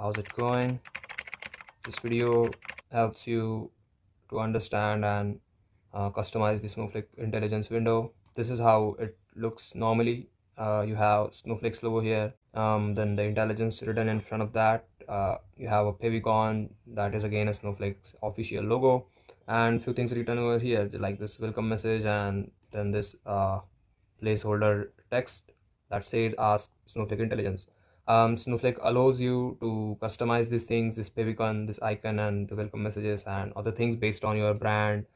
How's it going? This video helps you to understand and customize the Snowflake Intelligence window. This is how it looks normally. You have Snowflake's logo here, then the intelligence written in front of that. You have a favicon that is again a Snowflake's official logo, and few things written over here like this welcome message, and then this placeholder text that says ask Snowflake Intelligence. Snowflake allows you to customize these things, this favicon, this icon, and the welcome messages and other things based on your brand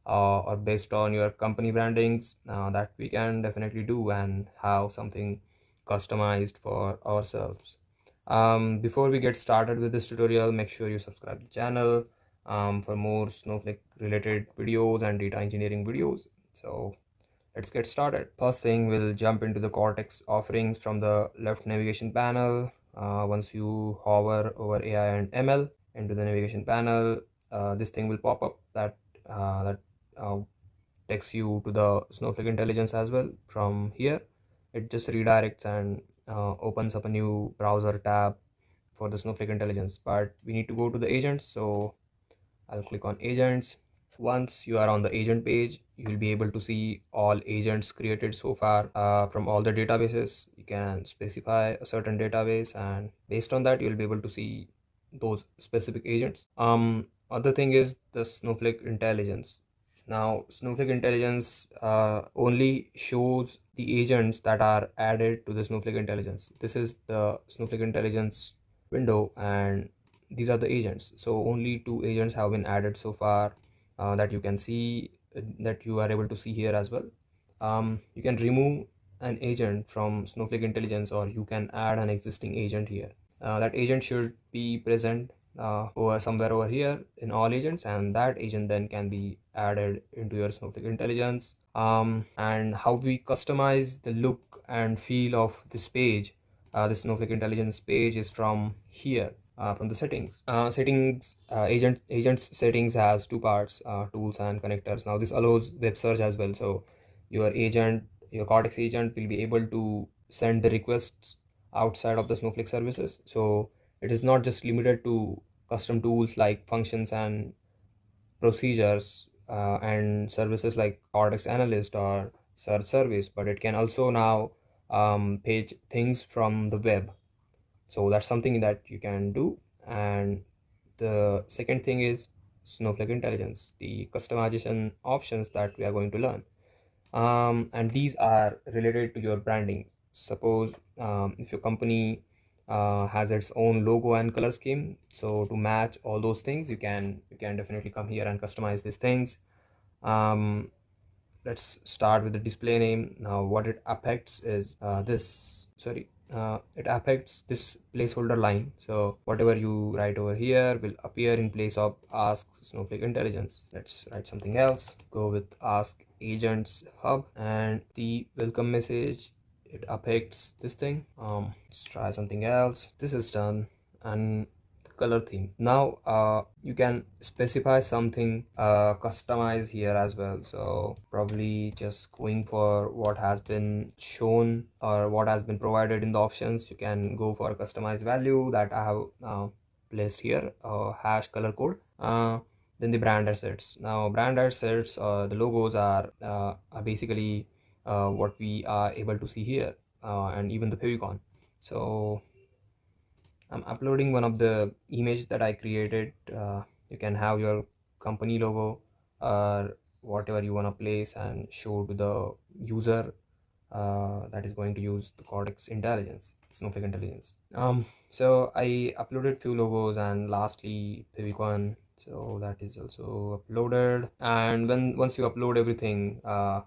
or based on your company brandings. That we can definitely do and have something customized for ourselves. Before we get started with this tutorial, make sure you subscribe to the channel for more Snowflake related videos and data engineering videos. So let's get started. First thing, we'll jump into the Cortex offerings from the left navigation panel. Once you hover over AI and ML into the navigation panel, this thing will pop up that takes you to the Snowflake Intelligence as well. From here, it just redirects and opens up a new browser tab for the Snowflake Intelligence. But we need to go to the agents, so I'll click on agents. Once you are on the agent page, you will be able to see all agents created so far from all the databases. You can specify a certain database, and based on that, you'll be able to see those specific agents. Other thing is the Snowflake Intelligence. Now, Snowflake Intelligence only shows the agents that are added to the Snowflake Intelligence. This is the Snowflake Intelligence window, and these are the agents. So only 2 agents have been added so far that you can see, that you are able to see here as well. You can remove an agent from Snowflake Intelligence, or you can add an existing agent here. That agent should be present over somewhere over here in all agents, and that agent then can be added into your Snowflake Intelligence. And how we customize the look and feel of this page, the Snowflake Intelligence page, is from here. From the settings, agents settings has 2 parts, tools and connectors. Now this allows web search as well, so your Cortex agent will be able to send the requests outside of the Snowflake services. So it is not just limited to custom tools like functions and procedures and services like Cortex Analyst or Search Service, but it can also now page things from the web. So that's something that you can do. And the second thing is Snowflake Intelligence, the customization options that we are going to learn. And these are related to your branding. Suppose if your company has its own logo and color scheme, so to match all those things, you can definitely come here and customize these things. Let's start with the display name. Now what it affects is it affects this placeholder line. So whatever you write over here will appear in place of ask Snowflake Intelligence. Let's write something else. Go with ask agents hub, and the welcome message, it affects this thing. Let's try something else. This is done. And color theme. Now you can specify something customize here as well. So probably just going for what has been shown or what has been provided in the options. You can go for a customized value that I have placed here, hash color code. Then the brand assets. Now brand assets, the logos are basically what we are able to see here, and even the favicon. So I'm uploading one of the image that I created. You can have your company logo or whatever you want to place and show to the user that is going to use the Cortex Intelligence, Snowflake Intelligence. So I uploaded few logos, and lastly favicon, so that is also uploaded. And once you upload everything,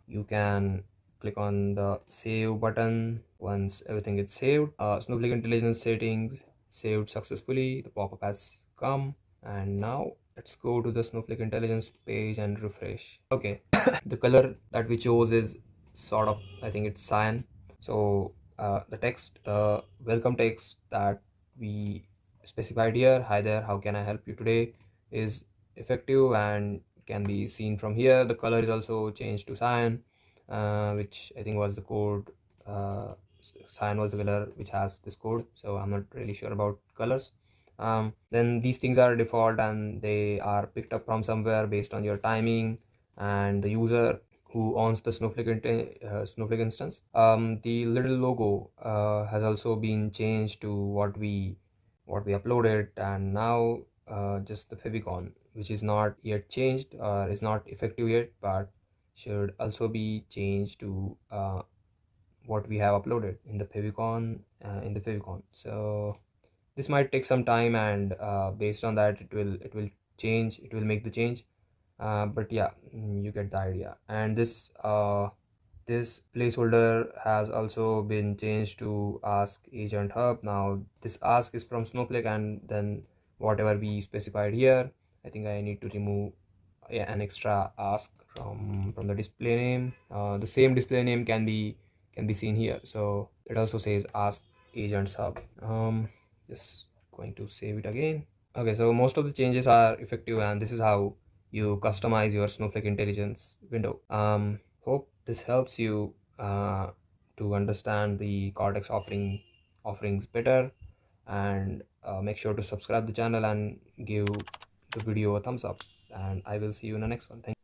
you can click on the save button. Once everything is saved, Snowflake Intelligence settings saved successfully, the pop-up has come. And now let's go to the Snowflake Intelligence page and refresh. Okay, the color that we chose is sort of, I think it's cyan. So the text, the welcome text that we specified here, hi there, how can I help you today, is effective and can be seen from here. The color is also changed to cyan, which I think was the code. Cyan was the color which has this code, so I'm not really sure about colors. Then these things are default and they are picked up from somewhere based on your timing and the user who owns the Snowflake instance. The little logo has also been changed to what we uploaded, and now just the favicon, which is not yet changed or is not effective yet, but should also be changed to what we have uploaded in the favicon. So this might take some time, and based on that it will change, it will make the change. But yeah, you get the idea. And this placeholder has also been changed to ask agent hub. Now this ask is from Snowflake, and then whatever we specified here, I think I need to remove, yeah, an extra ask from the display name. The same display name can be seen here, so it also says ask agents hub. Just going to save it again. Okay, so most of the changes are effective, and this is how you customize your Snowflake Intelligence window. Hope this helps you to understand the Cortex offerings better, and make sure to subscribe the channel and give the video a thumbs up, and I will see you in the next one. Thank you.